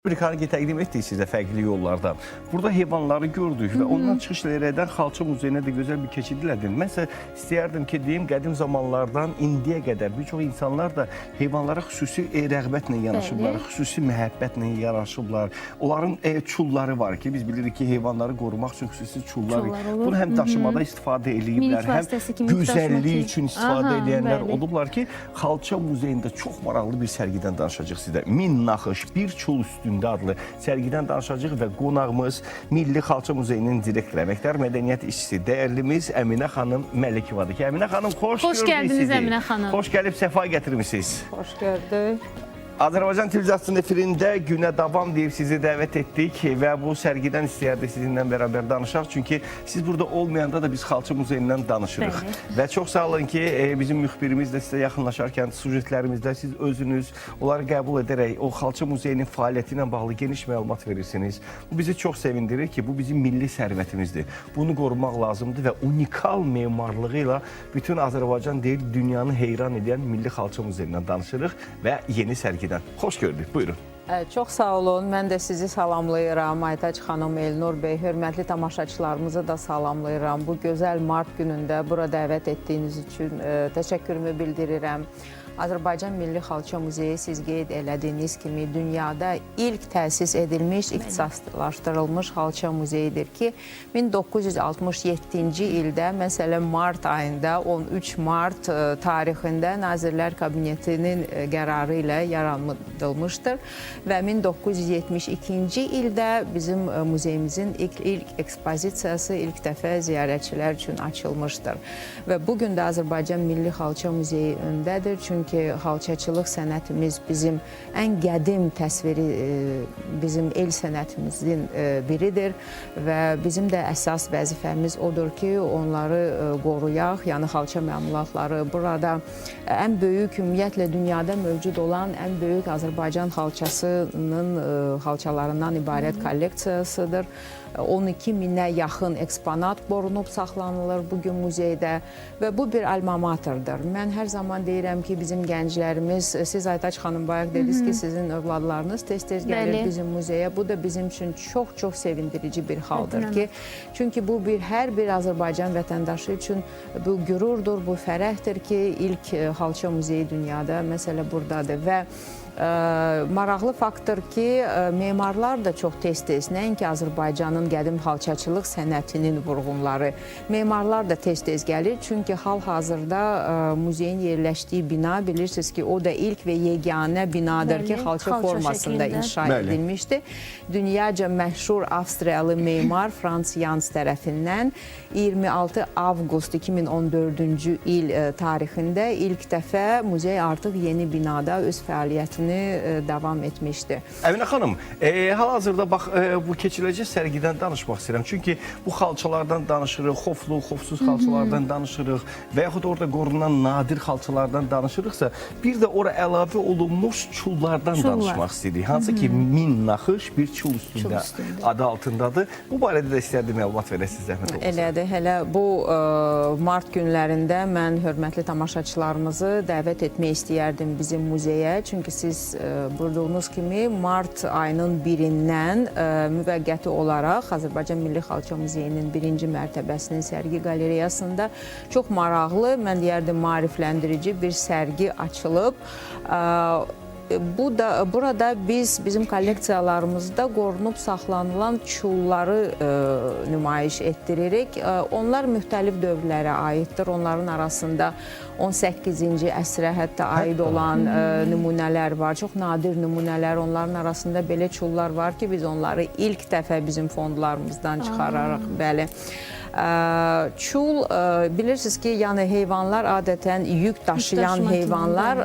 Respublikanı təqdim etdik sizə fərqli yollardan. Burada heyvanları gördük və ondan çıxış edən Xalça Muzeyinə də gözəl bir keçid elədin. Mən isə istəyərdim ki, deyim, qədim zamanlardan indiyə qədər bir çox insanlar da heyvanlara xüsusi rəğbətlə yanaşıblar, xüsusi məhəbbətlə yanaşıblar. Onların çulları var ki, biz bilirik ki, heyvanları qorumaq üçün xüsusi çullar bunu həm daşımada istifadə ediblər, həm gözəlliyi üçün istifadə edənlər olublar ki, Xalça Muzeyində çox maraqlı bir sərgidən danışacaq sizə. 1000 naxış, bir çul üstü adlı sərgidən danışacaq və qonağımız Milli Xalça Muzeyinin direktoru, əməkdar mədəniyyət işçisi, dəyərlimiz Əminə xanım Məlikivadır ki, Əminə xanım, xoş gördük sizi. Əminə xanım. Xoş gəlib, səfa gətirmişsiniz. Xoş gördük. Azərbaycan televiziyasının efirində günə davam deyib sizi dəvət etdik və bu sərgidən istəyərdik sizinlə bərabər danışaq. Çünki siz burada olmayanda da biz Xalça Muzeyindən danışırıq. Və çox sağ olun ki, bizim müxbirimiz də sizə yaxınlaşarkən sujetlərimizdə siz özünüz onları qəbul edərək o Xalça Muzeyinin fəaliyyəti ilə bağlı geniş məlumat verirsiniz. Bu bizi çox sevindirir ki, bu bizim milli sərvətimizdir. Bunu qorumaq lazımdır və unikal memarlığı ilə bütün Azərbaycan deyil, dünyanı heyran edən Milli Xalça Muzeyindən danışırıq və yeni sərgidən. Xoş gördük, buyurun. Çox sağ olun. Mən də sizi salamlayıram. Aytaç xanım, Elnur bəy, hörmətli tamaşaçılarımızı da salamlayıram. Bu gözəl mart günündə bura dəvət etdiyiniz üçün təşəkkürümü bildirirəm. Azərbaycan Milli Xalça Muzeyi siz qeyd elədiyiniz kimi dünyada ilk təsis edilmiş, ixtisaslaşdırılmış xalça muzeyidir ki, 1967-ci ildə, məsələn, mart ayında, 13 mart tarixində Nazirlər Kabinetinin qərarı ilə yaradılmışdır və 1972-ci ildə bizim muzeyimizin ilk ekspozisiyası ilk dəfə ziyarətçilər üçün açılmışdır. Və bugün də Azərbaycan Milli Xalça Muzeyi öndədir, çünki xalçaçılıq sənətimiz bizim ən qədim təsviri, bizim el sənətimizin biridir və bizim də əsas vəzifəmiz odur ki, onları qoruyaq, yəni xalça məmulatları burada ən böyük, ümumiyyətlə dünyada mövcud olan ən böyük Azərbaycan xalçalarından ibarət kolleksiyasıdır. 12 minə yaxın eksponat qorunub saxlanılır bugün muzeydə və bu bir alma materdir. Mən hər zaman deyirəm ki, bizim gənclərimiz, siz Aytaç xanım bayaq dediniz ki, sizin övladlarınız tez-tez gəlir bizim muzeyə. Bu da bizim üçün çox sevindirici bir haldır ki, çünki bu hər bir Azərbaycan vətəndaşı üçün bu qürurdur, bu fərəhdir ki, ilk xalça muzeyi dünyada məsələ buradadır və maraqlı faktdır ki, memarlar da çox tez-tez, nəinki Azərbaycanın qədim xalçaçılıq sənətinin vurğunları, memarlar da tez-tez gəlir. Çünki hal-hazırda muzeyin yerləşdiyi bina, bilirsiniz ki, o da ilk və yeganə binadır ki, xalça formasında inşa edilmişdir. Dünyaca məşhur Avstriyalı memar Frans Jans tərəfindən 26 avqust 2014-cü il tarixində ilk dəfə muzey artıq yeni binada öz fəaliyyətini davam etmişdi. Əminə xanım, hal-hazırda bax, bu keçiləcək sərgidən danışmaq istəyirəm. Çünki bu xalçalardan danışırıq, xoflu, xofsuz xalçalardan danışırıq və yaxud orada qorunan nadir xalçalardan danışırıqsa, bir də ora əlavə olunmuş çullardan danışmaq istəyirik. Hansı ki, 1000 naxış bir çul üstündə adı altındadır. Bu barədə də istəyərdim məlumat verəsiniz, zəhmət olursa. Elədir, hələ bu mart günlərində mən hörmətli tamaşaçılarımızı dəvət etmək istəyərdim bizim muzeyə. Çünki siz buyurduğunuz kimi mart ayının 1-dən müvəqqəti olaraq Azərbaycan Milli Xalça Muzeyinin 1-ci mərtəbəsinin sərgi qalereyasında çox maraqlı, mən deyərdim maarifləndirici bir sərgi açılıb. Burada bizim kolleksiyalarımızda qorunub saxlanılan çulları nümayiş etdiririk. Onlar müxtəlif dövrlərə aiddir. Onların arasında 18-ci əsrə hətta aid olan nümunələr var. Çox nadir nümunələr. Onların arasında belə çullar var ki, biz onları ilk dəfə bizim fondlarımızdan çıxararıq. Bəli. Çul, bilirsiniz ki, yəni heyvanlar adətən yük daşıyan heyvanlar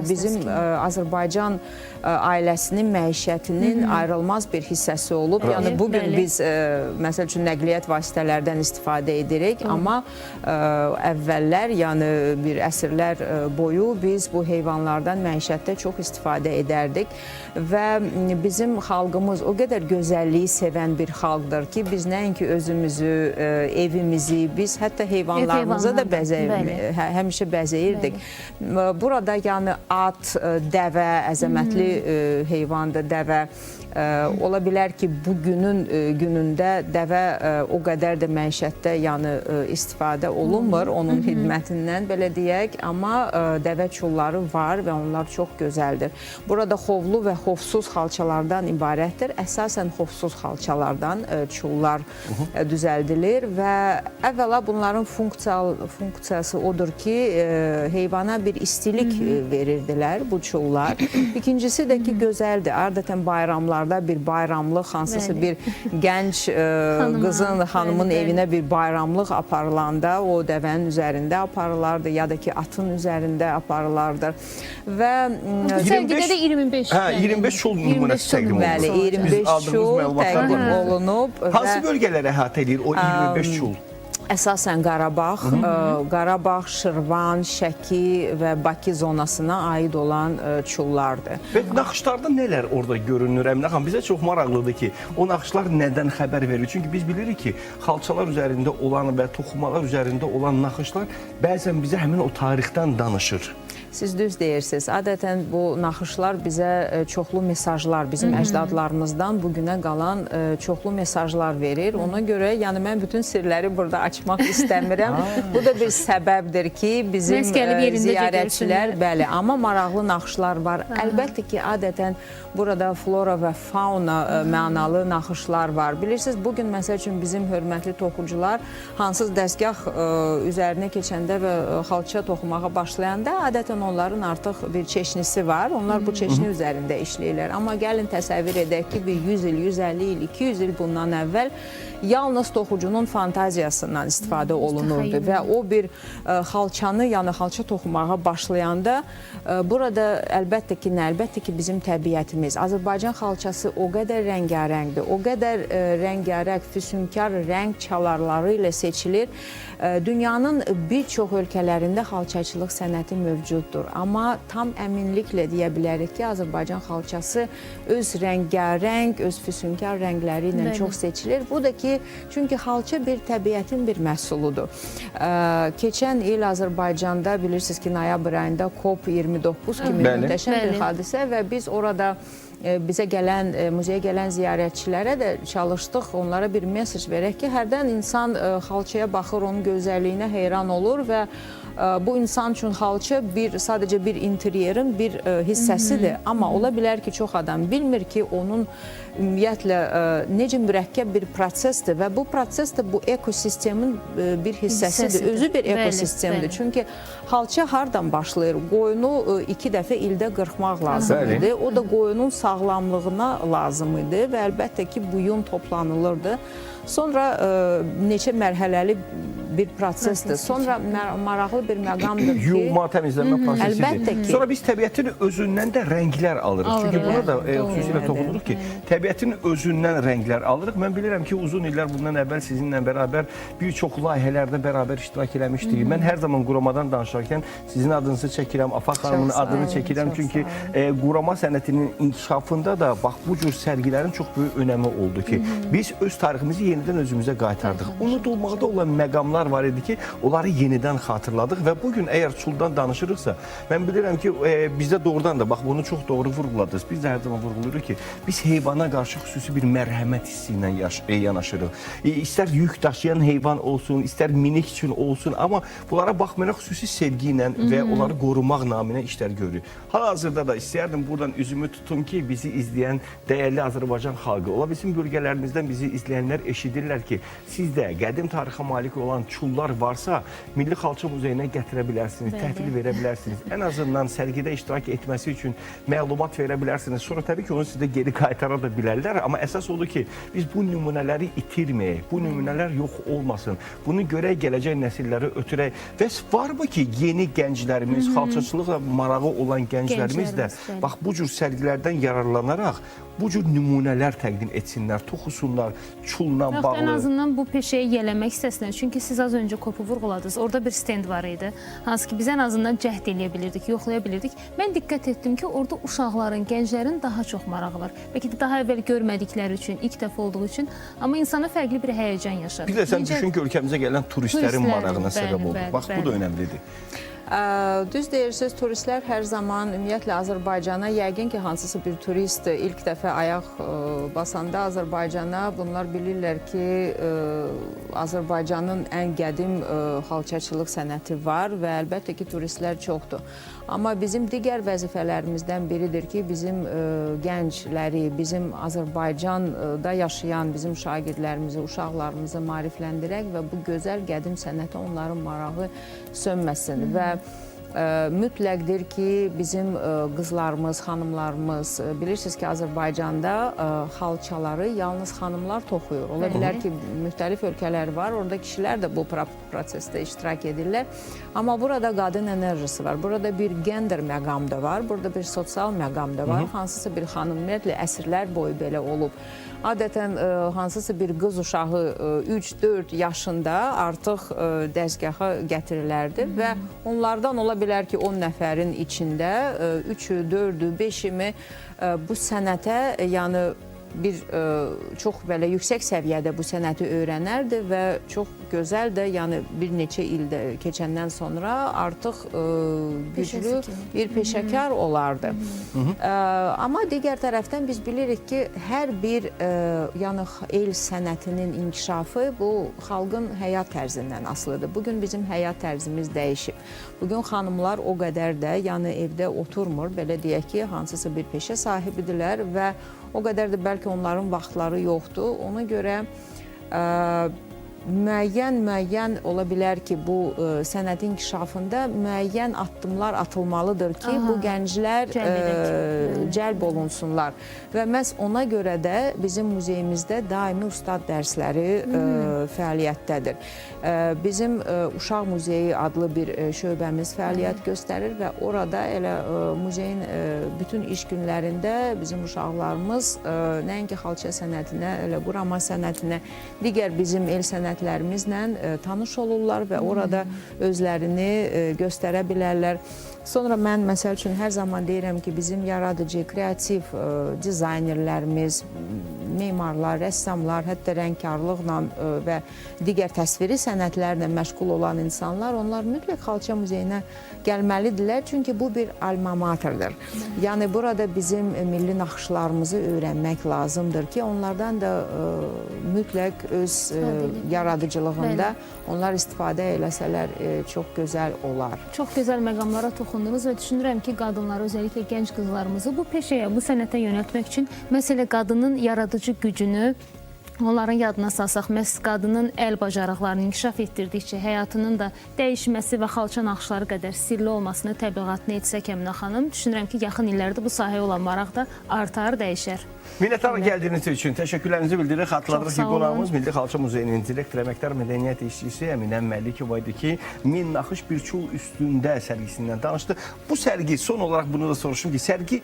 bizim Azərbaycan ailəsinin məişətinin ayrılmaz bir hissəsi olub. Yəni bugün biz məsəl üçün nəqliyyat vasitələrdən istifadə edirik, amma əvvəllər, yəni bir əsrlər boyu biz bu heyvanlardan məişətdə çox istifadə edərdik və bizim xalqımız o qədər gözəlliyi sevən bir xalqdır ki, biz nəinki özümüzü evimizi, biz hətta heyvanlarımızı da həmişə bəzəyirdik. Burada yəni at, dəvə, əzəmətli heyvandır dəvə. Ola bilər ki, bugünün günündə dəvə o qədər də məişətdə yəni istifadə olunmur onun xidmətindən belə deyək, amma dəvə çulları var və onlar çox gözəldir. Burada xovlu və xovsuz xalçalardan ibarətdir. Əsasən xovsuz xalçalardan çullar düzəldilir və əvvəla bunların funksiyası odur ki, heyvana bir istilik verirdilər bu çullar. İkincisi də ki, gözəldir. Adətən bayramlar bir bayramlıq, hansısa bir gənc qızın, xanımın evinə bir bayramlıq aparılanda o dəvənin üzərində aparılardı ya da ki atın üzərində aparılardır. Və sərgidə də 25. 25 çul nümunəsi təqdim olunur. Bəli, 25 çul təqdim olunub. Hansı bölgələrə əhatə edir o 25 çul? Əsasən Qarabağ, Şirvan, Şəki və Bakı zonasına aid olan çullardır. Və naxışlarda nələr orada görünür? Əminə xanım, bizə çox maraqlıdır ki, o naxışlar nədən xəbər verir? Çünki biz bilirik ki, xalçalar üzərində olan və toxumalar üzərində olan naxışlar bəzən bizə həmin o tarixdən danışır. Siz düz deyirsiniz. Adətən bu naxışlar bizə çoxlu mesajlar, bizim əcdadlarımızdan bugünə qalan çoxlu mesajlar verir. Ona görə, yəni mən bütün sirləri burada açmaq istəmirəm. Bu da bir səbəbdir ki, bizim ziyarətçilər, bəli, amma maraqlı naxışlar var. Əlbəttə ki, adətən burada flora və fauna mənalı naxışlar var. Bilirsiniz, bugün məsəl üçün bizim hörmətli toxucular hansız dəstgah üzərinə keçəndə və xalça toxumağa başlayanda adətən onların artıq bir çeşnisi var. Onlar bu çeşni üzərində işləyirlər. Amma gəlin təsəvvür edək ki, bir 100 il, 150 il, 200 il bundan əvvəl yalnız toxucunun fantaziyasından istifadə olunurdu və o bir xalçanı, yəni xalça toxumağa başlayanda burada əlbəttə ki, bizim təbiətimiz, Azərbaycan xalçası o qədər rəngarəngdir, o qədər rəngarəng, füsunkar rəng çalarları ilə seçilir. Dünyanın bir çox ölkələrində xalçaçılıq sənəti mövcuddur. Amma tam əminliklə deyə bilərik ki, Azərbaycan xalçası öz rəngarəng, öz füsunkar rəngləri ilə çox seçilir. Bu da ki, çünki xalça bir təbiətin bir məhsuludur. Keçən il Azərbaycanda bilirsiniz ki, noyabr ayında COP29 kimi müntəşəm bir hadisə və biz orada bizə gələn, muzeyə gələn ziyarətçilərə də çalışdıq, onlara bir mesaj verək ki, hərdən insan xalçaya baxır, onun gözəlliyinə heyran olur və bu insan üçün xalça sadəcə bir interyerin bir hissəsidir. Amma ola bilər ki, çox adam bilmir ki, onun ümumiyyətlə necə mürəkkəb bir prosesdir və bu proses də bu ekosistemin bir hissəsidir. Özü bir ekosistemdir. Çünki xalça hardan başlayır? Qoyunu 2 dəfə ildə qırxmaq lazım idi. O da qoyunun sağlamlığına lazım idi və əlbəttə ki, bu yun toplanılırdı. Sonra neçə mərhələli bir prosesdir. Sonra maraqlı bir məqamdır ki... Yuma, təmizləmə prosesidir. Əlbəttə ki... Sonra biz təbiətin özündən də rənglər alırıq. Çünki buna da xüsusilə toxunuruq ki, təbiətin özündən rənglər alırıq. Mən bilirəm ki, uzun illər bundan əvvəl sizinlə bərabər bir çox layihələrdə bərabər iştirak eləmişdik. Mən hər zaman quramadan danışarkən sizin adınızı çəkirəm, Afaq xanımın adını çəkirəm. Çünki qurama sənətinin inkişafında da bax bu cür sərgilərin çox böyük önəmi oldu ki, biz öz tariximizi yenidən özümüzə qaytardıq. Unudulmaqda olan məqamlar var idi ki, onları yenidən xatırladıq və bugün əgər çuldan danışırıqsa, mən bilirəm ki, bizdə doğrudan da, bax bunu çox doğru vurguladınız. Biz də hər zaman vurguluruq ki, biz heyvana qarşı xüsusi bir mərhəmət hissi ilə yanaşırıq. İstər yük daşıyan heyvan olsun, istər minik üçün olsun, amma bunlara baxmayaraq xüsusi sevgi ilə və onları qorumaq naminə işlər görürük. Hal-hazırda da istəyərdim buradan üzümü tutum ki, bizi izləyən dəyərli Azərbaycan xalqı, ola bizim bölgələrimizdən bizi izləyənlər eşidirlər ki, sizdə qədim tarixə malik olan çullar varsa, Milli Xalça Muzeyinə gətirə bilərsiniz, təhvil verə bilərsiniz. Ən azından sərgidə iştirak etməsi üçün məlumat verə bilərsiniz. Sonra təbii ki, onu sizə geri qaytara da bilərlər. Amma əsas odur ki, biz bu nümunələri itirməyək, bu nümunələr yox olmasın. Bunu görək, gələcək nəsilləri ötürək. Və varmı ki, yeni gənclərimiz, xalçaçılıqla marağı olan gənclərimiz də bax bu cür sərgilərdən yararlanaraq bu cür nümunələr təqdim etsinlər, toxusunlar, çulla bağlı. Ən azından bu peşəyə yələmək istəsinlər. Çünki siz az öncə Kopu vurğuladınız. Orada bir stend var idi. Hansı ki biz ən azından cəhd eləyə bilirdik, yoxlaya bilirdik. Mən diqqət etdim ki, orada uşaqların, gənclərin daha çox marağı var. Bəlkə də daha əvvəl görmədikləri üçün, ilk dəfə olduğu üçün, amma insana fərqli bir həyəcan yaşar. Bir də sən düşün ki, ölkəmizə gələn turistlərin marağına səbəb olur. Bax, bu da önəmlidir. Düz deyirsiniz, turistlər hər zaman ümumiyyətlə Azərbaycana, yəqin ki, hansısa bir turist ilk dəfə ayaq basanda Azərbaycana, bunlar bilirlər ki, Azərbaycanın ən qədim xalçaçılıq sənəti var və əlbəttə ki, turistlər çoxdur. Amma bizim digər vəzifələrimizdən biridir ki, bizim gəncləri, bizim Azərbaycanda yaşayan bizim şagirdlərimizi, uşaqlarımızı maarifləndirək və bu gözəl qədim sənətə onların marağı sönməsin və mütləqdir ki, bizim qızlarımız, xanımlarımız, bilirsiniz ki, Azərbaycanda xalçaları yalnız xanımlar toxuyur. Ola bilər ki, müxtəlif ölkələr var, orada kişilər də bu prosesdə iştirak edirlər. Amma burada qadın enerjisi var, burada bir gender məqam da var, burada bir sosial məqam da var. Hansısa bir xanım, ümumiyyətlə, əsrlər boyu belə olub. Adətən hansısa bir qız uşağı 3-4 yaşında artıq dəzgaha gətirilərdi və onlardan ola bilər ki, 10 nəfərin içində 3-ü, 4-ü, 5-i bu sənətə, yəni bir çox belə yüksək səviyyədə bu sənəti öyrənərdi və çox gözəl də, yəni bir neçə ildə keçəndən sonra artıq güclü bir peşəkar olardı. Amma digər tərəfdən biz bilirik ki, hər bir yəni el sənətinin inkişafı bu xalqın həyat tərzindən asılıdır. Bugün bizim həyat tərzimiz dəyişib. Bugün xanımlar o qədər də, yəni evdə oturmur, belə deyək ki, hansısa bir peşə sahibidirlər və o qədər də bəlkə onların vaxtları yoxdur. Ona görə müəyyən ola bilər ki, bu sənətin inkişafında müəyyən addımlar atılmalıdır ki, bu gənclər cəlb olunsunlar. Və məhz ona görə də bizim muzeyimizdə daimi ustad dərsləri fəaliyyətdədir. Bizim Uşaq Muzeyi adlı bir şöbəmiz fəaliyyət göstərir və orada elə muzeyin bütün iş günlərində bizim uşaqlarımız nəinki xalça sənətinə, elə qurama sənətinə, digər bizim el sənətlərimizlə tanış olurlar və orada özlərini göstərə bilərlər. Sonra mən, məsəl üçün, hər zaman deyirəm ki, bizim yaradıcı, kreativ dizaynerlərimiz, memarlar, rəssamlar, hətta rəngkarlıqla və digər təsviri sənətlərlə məşğul olan insanlar, onlar mütləq Xalça Muzeyinə gəlməlidirlər. Çünki bu bir alma materdir. Yəni, burada bizim milli naxışlarımızı öyrənmək lazımdır ki, onlardan da mütləq öz yaradıcılığında onlar istifadə eləsələr çox gözəl olar. Çox gözəl məqamlara toxundunuz və düşünürəm ki, qadınları, özelliklə gənc qızlarımızı bu peşəyə, bu sənətə yönəltmək üçün məsələ qadının yaradıcı gücünü onların yadına salsaq, məhz qadının əl bacarıqlarını inkişaf etdirdikcə həyatının da dəyişməsi və xalça naxışları qədər sirli olmasını təbliğatını etsək Əminə xanım, düşünürəm ki, yaxın illərdə bu sahəyə olan maraq da artar, dəyişər. Minnətdarlıq gəldiyiniz üçün təşəkkürlərinizi bildiririk. Xatırladırıq ki, qonağımız Milli Xalça Muzeyinin direktor, əməkdar mədəniyyət işçisi Əminə Məlikova idi ki, min naxış bir çul üstündə sərgisindən danışdı. Bu sərgi, son olaraq bunu da soruşum ki, sərgi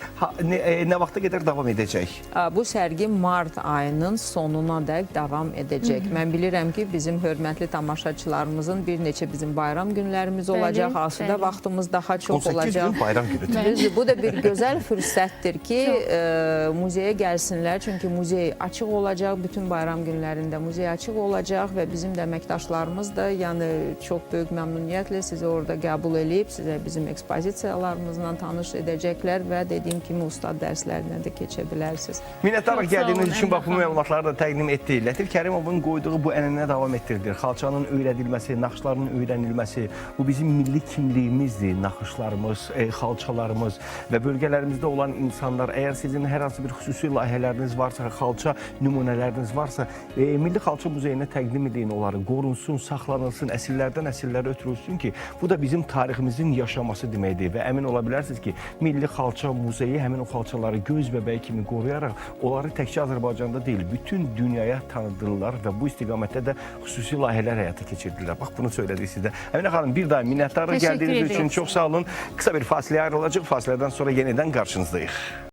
nə vaxta qədər davam edəcək? Bu sərgi mart ayının sonuna dək davam edəcək. Mən bilirəm ki, bizim hörmətli tamaşaçılarımızın bir neçə bizim bayram günlərimiz olacaq, asudə vaxtımız daha çox 18 olacaq. gün bayram günüdür. Bu da bir gözəl fürsətdir ki, muzeyə gəlsinlər. Çünki muzey açıq olacaq, bütün bayram günlərində muzey açıq olacaq və bizim də əməkdaşlarımız da yəni çox böyük məmnuniyyətlə sizi orada qəbul edib, sizə bizim ekspozisiyalarımızla tanış edəcəklər və dediyim kimi ustad dərslərinə də keçə bilərsiniz. Minnətdarlıq gəldiyiniz üçün bax bu məlumatları da təqdim etdi. Lətif Kərimovun qoyduğu bu ənənə davam etdirilir. Xalçanın öyrədilməsi, naxışlarının öyrənilməsi, bu bizim milli kimliyimizdir. Naxışlarımız, xalçalarımız və bölgələrimizdə olan insanlar, əgər sizin hər hansı bir xüsusi layihələriniz varsa, xalça nümunələriniz varsa, Milli Xalça Muzeyinə təqdim edin onları, qorunsun, saxlanılsın, əsillərdən əsillərə ötürülsün ki, bu da bizim tariximizin yaşaması deməkdir və əmin ola bilərsiniz ki, Milli Xalça Muzeyi həmin o xalçaları göz bəbəyi kimi qoruyaraq, onları təkcə Azərbaycanda deyil, bütün dünyaya tanıdırlar və bu istiqamətdə də xüsusi layihələr həyata keçirdirlər. Bax, bunu söylədik sizə. Əminə xanım, bir daha minnətdarlıq gəldiyiniz üçün çox sağ olun. Qısa bir fasiləyə ayrılacaq, fasilədən sonra yenidən qarşınızdayıq.